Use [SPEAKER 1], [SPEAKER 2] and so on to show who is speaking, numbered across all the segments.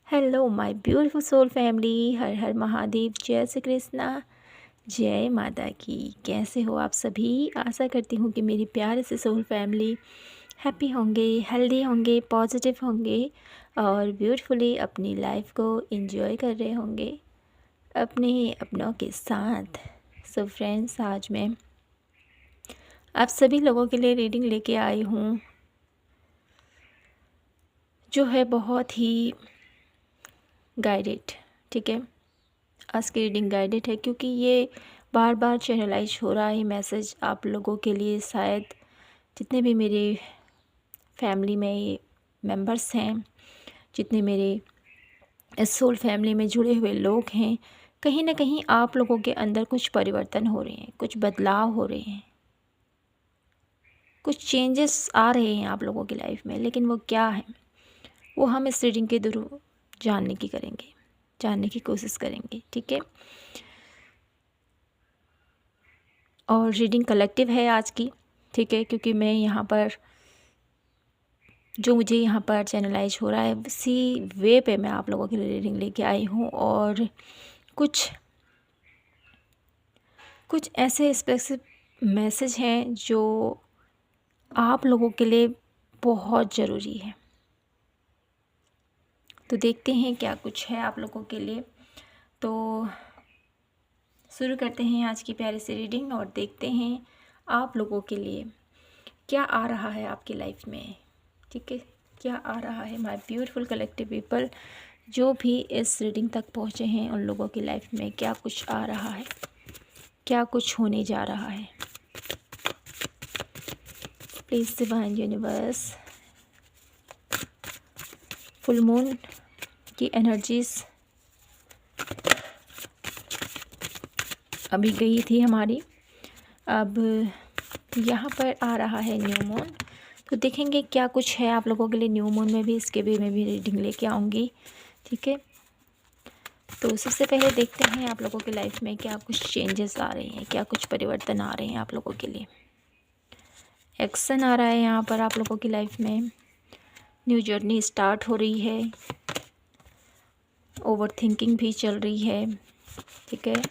[SPEAKER 1] Hello my beautiful soul family. हर हर महादेव। जय श्री कृष्णा। जय माता की। कैसे हो आप सभी? आशा करती हूँ कि मेरी प्यारे से सोल फैमिली हैप्पी होंगे, हेल्दी होंगे, पॉजिटिव होंगे और ब्यूटीफुली अपनी लाइफ को एंजॉय कर रहे होंगे अपने अपनों के साथ। सो फ्रेंड्स, आज मैं आप सभी लोगों के लिए रीडिंग लेके आई हूँ जो है बहुत ही गाइडेड। ठीक है, आज की रीडिंग गाइडेड है क्योंकि ये बार बार चैनलाइज हो रहा है मैसेज आप लोगों के लिए। शायद जितने भी मेरे फैमिली में मेंबर्स हैं, जितने मेरे इस सोल फैमिली में जुड़े हुए लोग हैं, कहीं ना कहीं आप लोगों के अंदर कुछ परिवर्तन हो रहे हैं, कुछ बदलाव हो रहे हैं, कुछ चेंजेस आ रहे हैं आप लोगों की लाइफ में। लेकिन वो क्या है, वो हम इस रीडिंग के थ्रू जानने की कोशिश करेंगे। ठीक है, और रीडिंग कलेक्टिव है आज की। ठीक है, क्योंकि मैं यहाँ पर जो मुझे यहाँ पर चैनलाइज हो रहा है उसी वे पे मैं आप लोगों के लिए रीडिंग लेके आई हूँ। और कुछ कुछ ऐसे स्पेसिफिक मैसेज हैं जो आप लोगों के लिए बहुत ज़रूरी है। तो देखते हैं क्या कुछ है आप लोगों के लिए। तो शुरू करते हैं आज की प्यारी सी रीडिंग और देखते हैं आप लोगों के लिए क्या आ रहा है आपकी लाइफ में। ठीक है, क्या आ रहा है माय ब्यूटीफुल कलेक्टिव पीपल। जो भी इस रीडिंग तक पहुँचे हैं उन लोगों की लाइफ में क्या कुछ आ रहा है, क्या कुछ होने जा रहा है। Please divine universe, full moon की एनर्जीज अभी गई थी हमारी, अब यहाँ पर आ रहा है न्यू मून। तो देखेंगे क्या कुछ है आप लोगों के लिए न्यू मून में भी, इसके भी मैं भी रीडिंग लेके आऊँगी। ठीक है, तो सबसे पहले देखते हैं आप लोगों की लाइफ में क्या कुछ चेंजेस आ रहे हैं, क्या कुछ परिवर्तन आ रहे हैं आप लोगों के लिए। एक्शन आ रहा है यहाँ पर आप लोगों की लाइफ में। न्यू जर्नी स्टार्ट हो रही है, ओवर थिंकिंग भी चल रही है। ठीक है,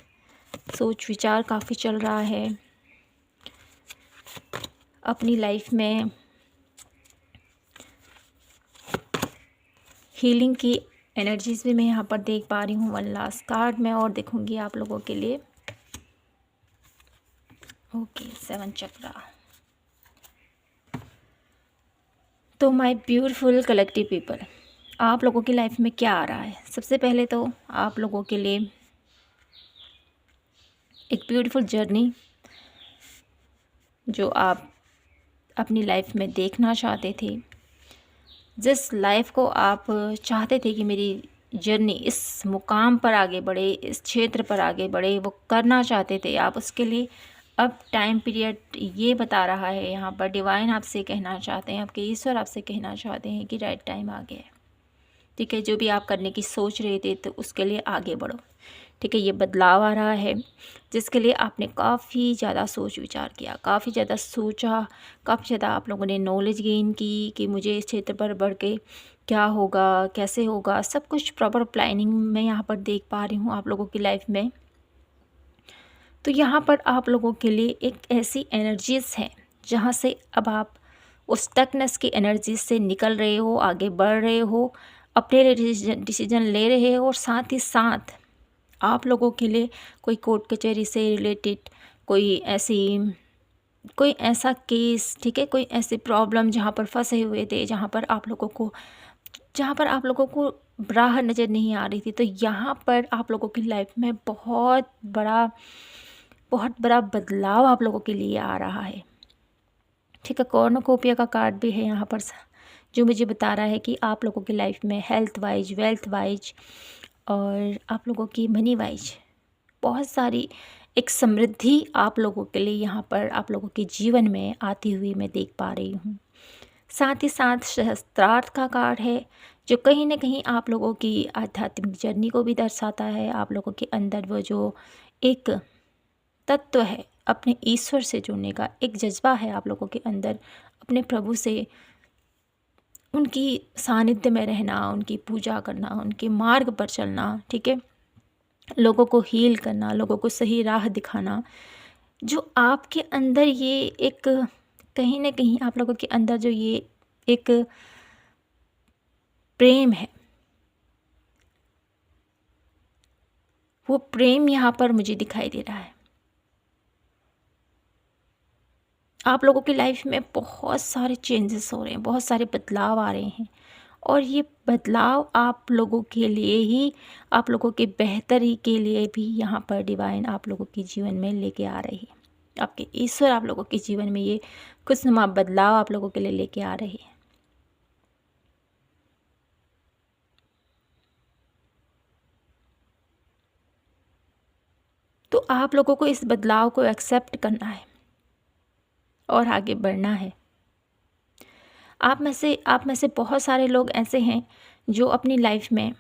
[SPEAKER 1] सोच विचार काफ़ी चल रहा है अपनी लाइफ में। हीलिंग की एनर्जीज भी मैं यहाँ पर देख पा रही हूँ। वन लास्ट कार्ड मैं और देखूँगी आप लोगों के लिए। ओके, 7 चक्रा। तो माय ब्यूटीफुल कलेक्टिव पीपल, आप लोगों की लाइफ में क्या आ रहा है। सबसे पहले तो आप लोगों के लिए एक ब्यूटीफुल जर्नी जो आप अपनी लाइफ में देखना चाहते थे, जिस लाइफ को आप चाहते थे कि मेरी जर्नी इस मुकाम पर आगे बढ़े, इस क्षेत्र पर आगे बढ़े, वो करना चाहते थे आप, उसके लिए अब टाइम पीरियड ये बता रहा है यहाँ पर। डिवाइन आपसे कहना चाहते हैं, आपके ईश्वर आपसे कहना चाहते हैं कि राइट टाइम आ गया है। ठीक है, जो भी आप करने की सोच रहे थे तो उसके लिए आगे बढ़ो। ठीक है, ये बदलाव आ रहा है जिसके लिए आपने काफ़ी ज़्यादा सोच विचार किया, काफ़ी ज़्यादा सोचा, काफ़ी ज़्यादा आप लोगों ने नॉलेज गेन की कि मुझे इस क्षेत्र पर बढ़ के क्या होगा, कैसे होगा। सब कुछ प्रॉपर प्लानिंग मैं यहाँ पर देख पा रही हूँ आप लोगों की लाइफ में। तो यहाँ पर आप लोगों के लिए एक ऐसी एनर्जीज़ है जहाँ से अब आप उस स्टकनेस की एनर्जीज से निकल रहे हो, आगे बढ़ रहे हो, अपने लिए डिसीजन ले रहे हो। और साथ ही साथ आप लोगों के लिए कोई कोर्ट कचहरी से रिलेटेड कोई ऐसा केस, ठीक है, कोई ऐसी प्रॉब्लम जहाँ पर फंसे हुए थे, जहाँ पर आप लोगों को राह नज़र नहीं आ रही थी, तो यहाँ पर आप लोगों की लाइफ में बहुत बड़ा बदलाव आप लोगों के लिए आ रहा है। ठीक है, कॉर्नुकोपिया का कार्ड भी है यहाँ पर जो मुझे बता रहा है कि आप लोगों की लाइफ में हेल्थ वाइज, वेल्थ वाइज और आप लोगों की मनी वाइज बहुत सारी एक समृद्धि आप लोगों के लिए यहाँ पर आप लोगों के जीवन में आती हुई मैं देख पा रही हूँ। साथ ही साथ सहस्त्रार्थ का कार्ड है जो कहीं ना कहीं आप लोगों की आध्यात्मिक जर्नी को भी दर्शाता है। आप लोगों के अंदर वो जो एक तत्व है अपने ईश्वर से जुड़ने का, एक जज्बा है आप लोगों के अंदर अपने प्रभु से उनकी सानिध्य में रहना, उनकी पूजा करना, उनके मार्ग पर चलना, ठीक है, लोगों को हील करना, लोगों को सही राह दिखाना, जो आपके अंदर ये एक, कहीं ना कहीं आप लोगों के अंदर जो ये एक प्रेम है, वो प्रेम यहाँ पर मुझे दिखाई दे रहा है। आप लोगों की लाइफ में बहुत सारे चेंजेस हो रहे हैं, बहुत सारे बदलाव आ रहे हैं, और ये बदलाव आप लोगों के लिए ही, आप लोगों के बेहतरी के लिए भी यहाँ पर डिवाइन आप लोगों के जीवन में लेके आ रही है। आपके ईश्वर आप लोगों के जीवन में ये खुशनुमा बदलाव आप लोगों के लिए लेके आ रही है। तो आप लोगों को इस बदलाव को एक्सेप्ट करना है और आगे बढ़ना है। आप में से बहुत सारे लोग ऐसे हैं जो अपनी लाइफ में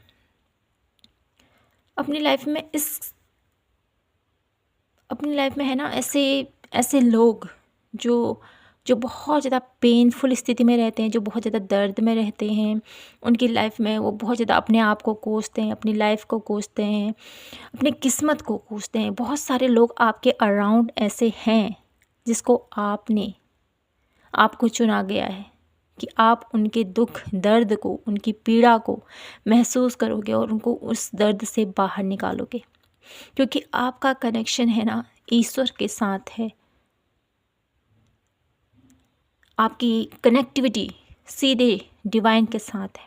[SPEAKER 1] है ना, ऐसे ऐसे लोग जो जो बहुत ज़्यादा पेनफुल स्थिति में रहते हैं, जो बहुत ज़्यादा दर्द में रहते हैं। उनकी लाइफ में वो बहुत ज़्यादा अपने आप को कोसते हैं, अपनी लाइफ को कोसते हैं, अपनी किस्मत को कोसते हैं। बहुत सारे लोग आपके अराउंड ऐसे हैं जिसको आपको चुना गया है कि आप उनके दुख दर्द को, उनकी पीड़ा को महसूस करोगे और उनको उस दर्द से बाहर निकालोगे, क्योंकि आपका कनेक्शन है ना ईश्वर के साथ है। आपकी कनेक्टिविटी सीधे डिवाइन के साथ है।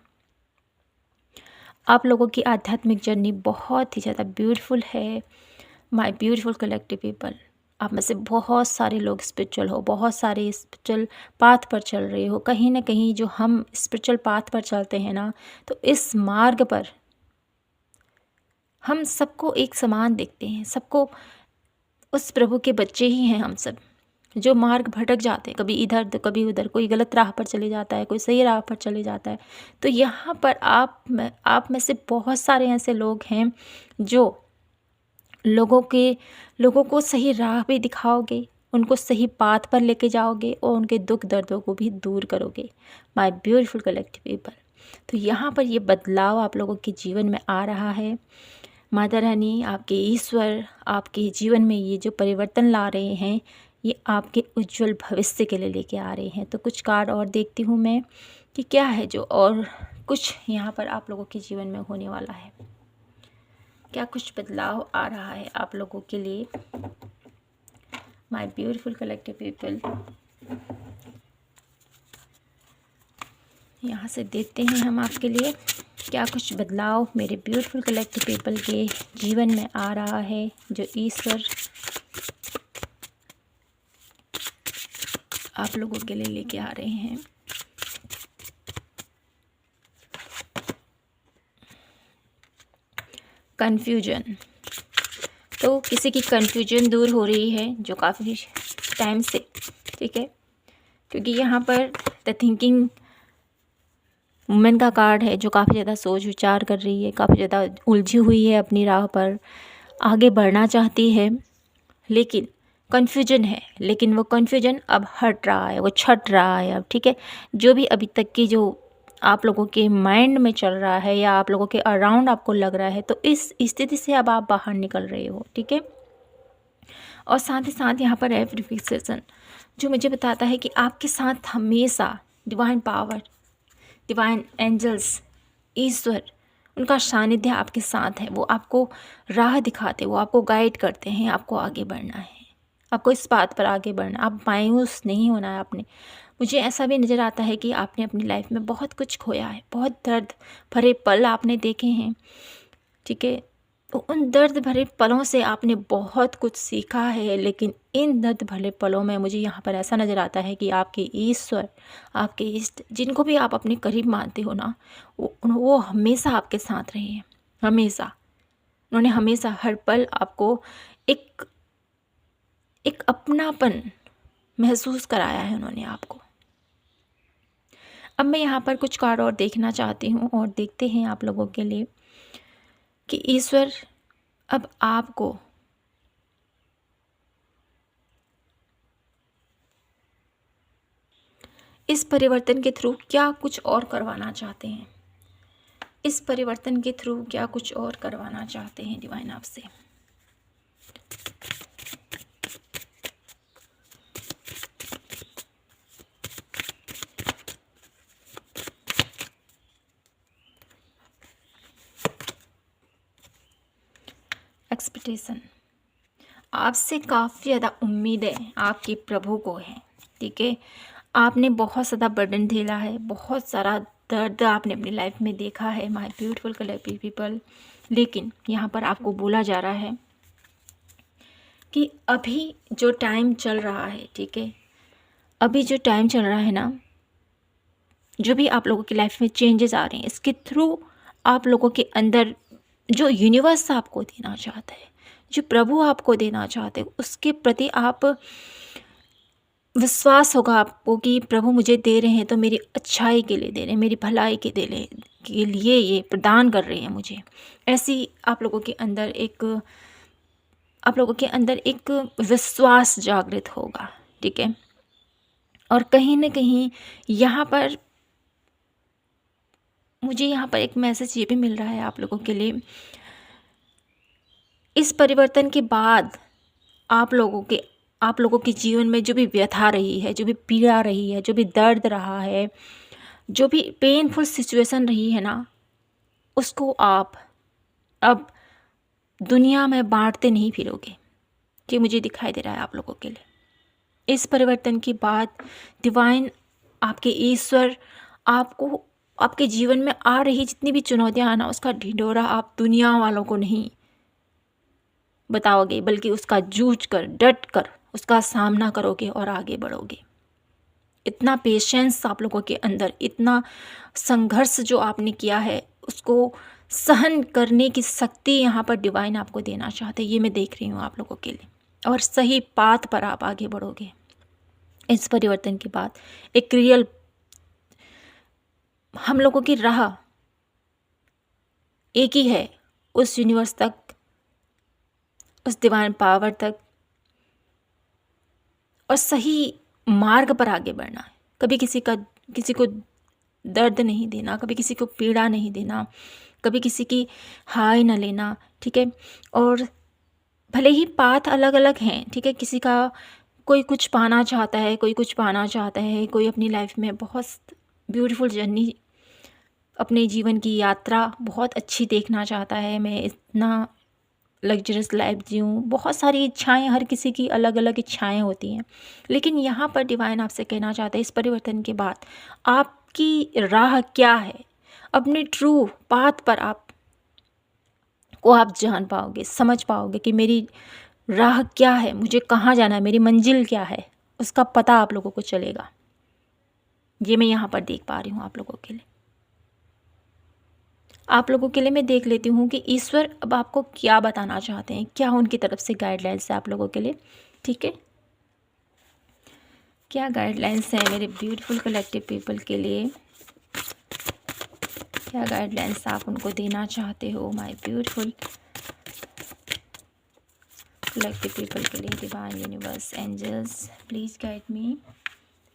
[SPEAKER 1] आप लोगों की आध्यात्मिक जर्नी बहुत ही ज़्यादा ब्यूटीफुल है। माय ब्यूटीफुल कलेक्टिव पीपल, आप में से बहुत सारे लोग स्पिरिचुअल हो, बहुत सारे स्पिरिचुअल पाथ पर चल रहे हो। कहीं ना कहीं जो हम स्पिरिचुअल पाथ पर चलते हैं ना, तो इस मार्ग पर हम सबको एक समान देखते हैं। सबको उस प्रभु के बच्चे ही हैं हम सब। जो मार्ग भटक जाते हैं, कभी इधर तो कभी उधर, कोई गलत राह पर चले जाता है, कोई सही राह पर चले जाता है। तो यहाँ पर आप में से बहुत सारे ऐसे लोग हैं जो लोगों को सही राह भी दिखाओगे, उनको सही पाथ पर लेके जाओगे और उनके दुख दर्दों को भी दूर करोगे। माय ब्यूटीफुल कलेक्टिव पीपल, तो यहाँ पर ये बदलाव आप लोगों के जीवन में आ रहा है। माता रानी, आपके ईश्वर आपके जीवन में ये जो परिवर्तन ला रहे हैं, ये आपके उज्जवल भविष्य के लिए लेके आ रहे हैं। तो कुछ कार्ड और देखती हूँ मैं कि क्या है जो और कुछ यहाँ पर आप लोगों के जीवन में होने वाला है। क्या कुछ बदलाव आ रहा है आप लोगों के लिए। माय ब्यूटीफुल कलेक्टिव पीपल, यहाँ से देखते हैं हम आपके लिए क्या कुछ बदलाव मेरे ब्यूटीफुल कलेक्टिव पीपल के जीवन में आ रहा है, जो ईश्वर आप लोगों के लिए लेके आ रहे हैं। कन्फ्यूजन, तो किसी की कन्फ्यूजन दूर हो रही है जो काफ़ी टाइम से, ठीक है, क्योंकि यहाँ पर द थिंकिंग वुमेन का कार्ड है जो काफ़ी ज़्यादा सोच विचार कर रही है, काफ़ी ज़्यादा उलझी हुई है, अपनी राह पर आगे बढ़ना चाहती है, लेकिन कन्फ्यूजन है। लेकिन वो कन्फ्यूजन अब हट रहा है, वो छट रहा है अब, ठीक है। जो भी अभी तक की जो आप लोगों के माइंड में चल रहा है या आप लोगों के अराउंड आपको लग रहा है, तो इस स्थिति से अब आप बाहर निकल रहे हो, ठीक है। और साथ ही साथ यहाँ पर है वेरिफिकेशन, जो मुझे बताता है कि आपके साथ हमेशा डिवाइन पावर, डिवाइन एंजल्स, ईश्वर, उनका सानिध्य आपके साथ है। वो आपको राह दिखाते, वो आपको गाइड करते हैं। आपको आगे बढ़ना है, आपको इस बात पर आगे बढ़ना, आप मायूस नहीं होना है आपने। मुझे ऐसा भी नज़र आता है कि आपने अपनी लाइफ में बहुत कुछ खोया है, बहुत दर्द भरे पल आपने देखे हैं, ठीक है। तो उन दर्द भरे पलों से आपने बहुत कुछ सीखा है, लेकिन इन दर्द भरे पलों में मुझे यहाँ पर ऐसा नज़र आता है कि आपके ईश्वर, आपके इष्ट, जिनको भी आप अपने करीब मानते हो ना, वो हमेशा आपके साथ रहे हैं। हमेशा उन्होंने हमेशा हर पल आपको एक एक अपनापन महसूस कराया है उन्होंने आपको। अब मैं यहाँ पर कुछ कार्ड और देखना चाहती हूँ और देखते हैं आप लोगों के लिए कि ईश्वर अब आपको इस परिवर्तन के थ्रू क्या कुछ और करवाना चाहते हैं? इस परिवर्तन के थ्रू क्या कुछ और करवाना चाहते हैं डिवाइन आपसे? एक्सपेक्टेशन, आपसे काफ़ी ज़्यादा उम्मीदें आपके प्रभु को है, ठीक है। आपने बहुत ज़्यादा बर्डन झेला है, बहुत सारा दर्द आपने अपनी लाइफ में देखा है माय ब्यूटीफुल कलेक्टिव पीपल। लेकिन यहाँ पर आपको बोला जा रहा है कि अभी जो टाइम चल रहा है, ठीक है, अभी जो टाइम चल रहा है ना, जो भी आप लोगों की लाइफ में चेंजेस आ रहे हैं, इसके थ्रू आप लोगों के अंदर जो यूनिवर्स आपको देना चाहता है, जो प्रभु आपको देना चाहते हैं, उसके प्रति आप विश्वास होगा आपको कि प्रभु मुझे दे रहे हैं तो मेरी अच्छाई के लिए दे रहे हैं, मेरी भलाई के लिए ये प्रदान कर रहे हैं मुझे। ऐसी आप लोगों के अंदर एक विश्वास जागृत होगा, ठीक है। और कहीं ना कहीं मुझे यहाँ पर एक मैसेज ये भी मिल रहा है आप लोगों के लिए। इस परिवर्तन के बाद आप लोगों के जीवन में जो भी व्यथा रही है, जो भी पीड़ा रही है, जो भी दर्द रहा है, जो भी पेनफुल सिचुएशन रही है ना, उसको आप अब दुनिया में बांटते नहीं फिरोगे, कि मुझे दिखाई दे रहा है आप लोगों के लिए। इस परिवर्तन के बाद डिवाइन, आपके ईश्वर आपको आपके जीवन में आ रही जितनी भी चुनौतियां आना, उसका ढिंढोरा आप दुनिया वालों को नहीं बताओगे, बल्कि उसका जूझ कर, डट कर उसका सामना करोगे और आगे बढ़ोगे। इतना पेशेंस आप लोगों के अंदर, इतना संघर्ष जो आपने किया है, उसको सहन करने की शक्ति यहाँ पर डिवाइन आपको देना चाहते हैं। ये मैं देख रही हूँ आप लोगों के लिए, और सही पाथ पर आप आगे बढ़ोगे। इस परिवर्तन के बाद एक रियल हम लोगों की राह एक ही है, उस यूनिवर्स तक, उस डिवाइन पावर तक, और सही मार्ग पर आगे बढ़ना है। कभी किसी को दर्द नहीं देना, कभी किसी को पीड़ा नहीं देना, कभी किसी की हाय न लेना, ठीक है। और भले ही पाथ अलग अलग हैं, ठीक है, किसी का कोई कुछ पाना चाहता है, कोई कुछ पाना चाहता है, कोई अपनी लाइफ में बहुत ब्यूटीफुल जर्नी, अपने जीवन की यात्रा बहुत अच्छी देखना चाहता है। मैं इतना लग्जरियस लाइफ जीऊँ, बहुत सारी इच्छाएं, हर किसी की अलग अलग इच्छाएं होती हैं। लेकिन यहाँ पर डिवाइन आपसे कहना चाहते हैं, इस परिवर्तन के बाद आपकी राह क्या है, अपने ट्रू पाथ पर आप जान पाओगे, समझ पाओगे कि मेरी राह क्या है, मुझे कहाँ जाना है, मेरी मंजिल क्या है, उसका पता आप लोगों को चलेगा। ये मैं यहाँ पर देख पा रही हूँ आप लोगों के लिए। आप लोगों के लिए मैं देख लेती हूँ कि ईश्वर अब आपको क्या बताना चाहते हैं, क्या उनकी तरफ से गाइडलाइंस है आप लोगों के लिए, ठीक है। क्या गाइडलाइंस है मेरे ब्यूटीफुल कलेक्टिव पीपल के लिए, क्या गाइडलाइंस आप उनको देना चाहते हो माय ब्यूटीफुल कलेक्टिव पीपल के लिए। Divine universe, angels, please guide me.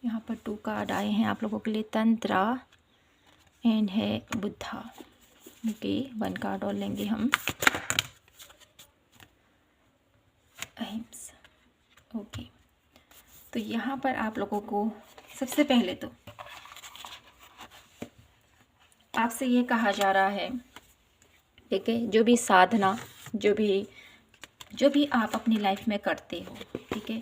[SPEAKER 1] यहाँ पर 2 कार्ड आए हैं आप लोगों के लिए, तंत्रा एंड है बुद्धा। ओके, 1 कार्ड और लेंगे हम, अहिंसा। ओके, तो यहाँ पर आप लोगों को सबसे पहले तो आपसे ये कहा जा रहा है, ठीक है, जो भी साधना, जो भी आप अपनी लाइफ में करते हो, ठीक है,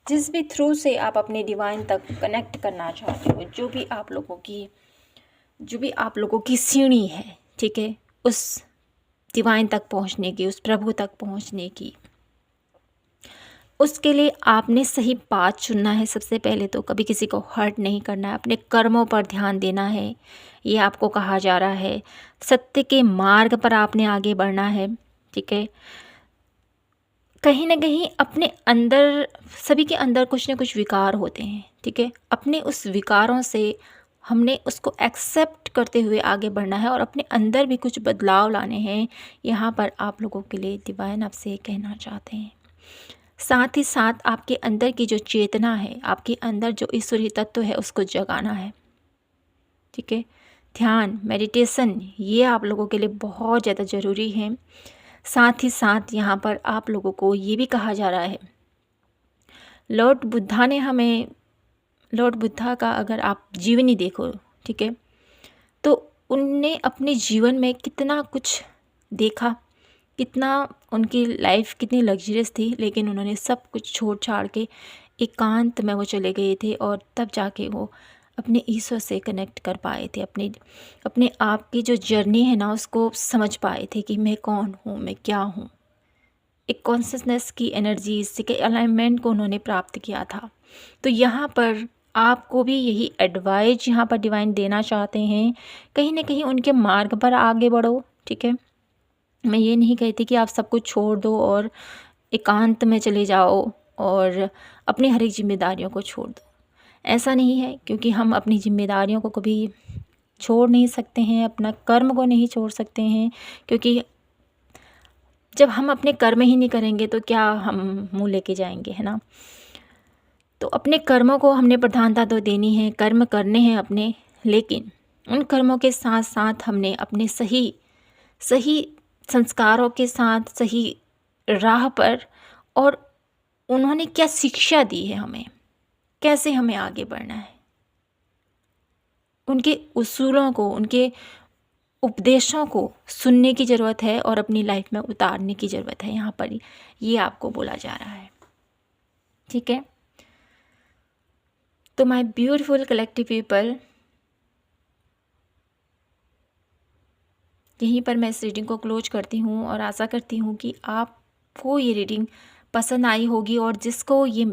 [SPEAKER 1] जिस भी थ्रू से आप अपने डिवाइन तक कनेक्ट करना चाहते हो, जो भी आप लोगों की सीढ़ी है, ठीक है, उस डिवाइन तक पहुंचने की, उस प्रभु तक पहुंचने की, उसके लिए आपने सही पाथ चुनना है। सबसे पहले तो कभी किसी को हर्ट नहीं करना है, अपने कर्मों पर ध्यान देना है, ये आपको कहा जा रहा है। सत्य के मार्ग पर आपने आगे बढ़ना है, ठीक है। कहीं ना कहीं अपने अंदर, सभी के अंदर कुछ ना कुछ विकार होते हैं, ठीक है। अपने उस विकारों से हमने उसको एक्सेप्ट करते हुए आगे बढ़ना है, और अपने अंदर भी कुछ बदलाव लाने हैं। यहाँ पर आप लोगों के लिए डिवाइन आपसे कहना चाहते हैं, साथ ही साथ आपके अंदर की जो चेतना है, आपके अंदर जो ईश्वरीय तत्व है, उसको जगाना है। ठीक है, ध्यान, मेडिटेशन ये आप लोगों के लिए बहुत ज़्यादा ज़रूरी है। साथ ही साथ यहाँ पर आप लोगों को ये भी कहा जा रहा है, लॉर्ड बुद्धा ने हमें, लॉर्ड बुद्धा का अगर आप जीवनी देखो, ठीक है, तो उनने अपने जीवन में कितना कुछ देखा, कितना उनकी लाइफ कितनी लग्जरियस थी, लेकिन उन्होंने सब कुछ छोड़ छाड़ के एकांत में वो चले गए थे और तब जाके वो अपने ईश्वर से कनेक्ट कर पाए थे। अपने अपने आप की जो जर्नी है ना, उसको समझ पाए थे कि मैं कौन हूँ, मैं क्या हूँ। एक कॉन्शियसनेस की एनर्जी से के अलाइनमेंट को उन्होंने प्राप्त किया था। तो यहाँ पर आपको भी यही एडवाइस यहाँ पर डिवाइन देना चाहते हैं, कहीं ना कहीं उनके मार्ग पर आगे बढ़ो। ठीक है, मैं ये नहीं कहती कि आप सब कुछ छोड़ दो और एकांत में चले जाओ और अपनी हर एक जिम्मेदारियों को छोड़ दो, ऐसा नहीं है, क्योंकि हम अपनी जिम्मेदारियों को कभी छोड़ नहीं सकते हैं, अपना कर्म को नहीं छोड़ सकते हैं, क्योंकि जब हम अपने कर्म ही नहीं करेंगे तो क्या हम मुँह लेके जाएंगे, है ना। तो अपने कर्मों को हमने प्रधानता तो देनी है, कर्म करने हैं अपने, लेकिन उन कर्मों के साथ साथ हमने अपने सही सही संस्कारों के साथ सही राह पर, और उन्होंने क्या शिक्षा दी है हमें, कैसे हमें आगे बढ़ना है, उनके उसूलों को, उनके उपदेशों को सुनने की ज़रूरत है और अपनी लाइफ में उतारने की ज़रूरत है। यहाँ पर ये आपको बोला जा रहा है। ठीक है, तो माय ब्यूटीफुल कलेक्टिव पीपल, यहीं पर मैं इस रीडिंग को क्लोज करती हूँ और आशा करती हूँ कि आपको ये रीडिंग पसंद आई होगी और जिसको ये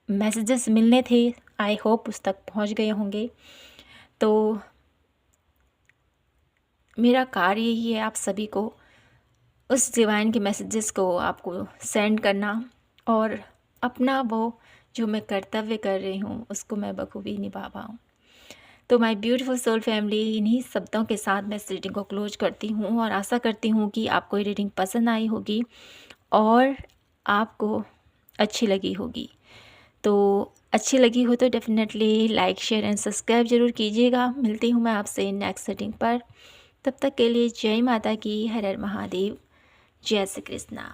[SPEAKER 1] मैसेजेस मिलने थे, आई होप उस तक पहुँच गए होंगे। तो मेरा कार्य यही है, आप सभी को उस डिवाइन के मैसेजेस को आपको सेंड करना और अपना वो जो मैं कर्तव्य कर रही हूँ उसको मैं बखूबी निभा पाऊँ। तो माय ब्यूटीफुल सोल फैमिली, इन्हीं शब्दों के साथ मैं इस रीडिंग को क्लोज करती हूँ और आशा करती हूँ कि आपको ये रीडिंग पसंद आई होगी और आपको अच्छी लगी होगी। तो अच्छी लगी हो तो definitely like, share and subscribe ज़रूर कीजिएगा। मिलती हूँ मैं आपसे नेक्स्ट रीडिंग पर। तब तक के लिए जय माता की, हर हर महादेव, जय श्री कृष्णा।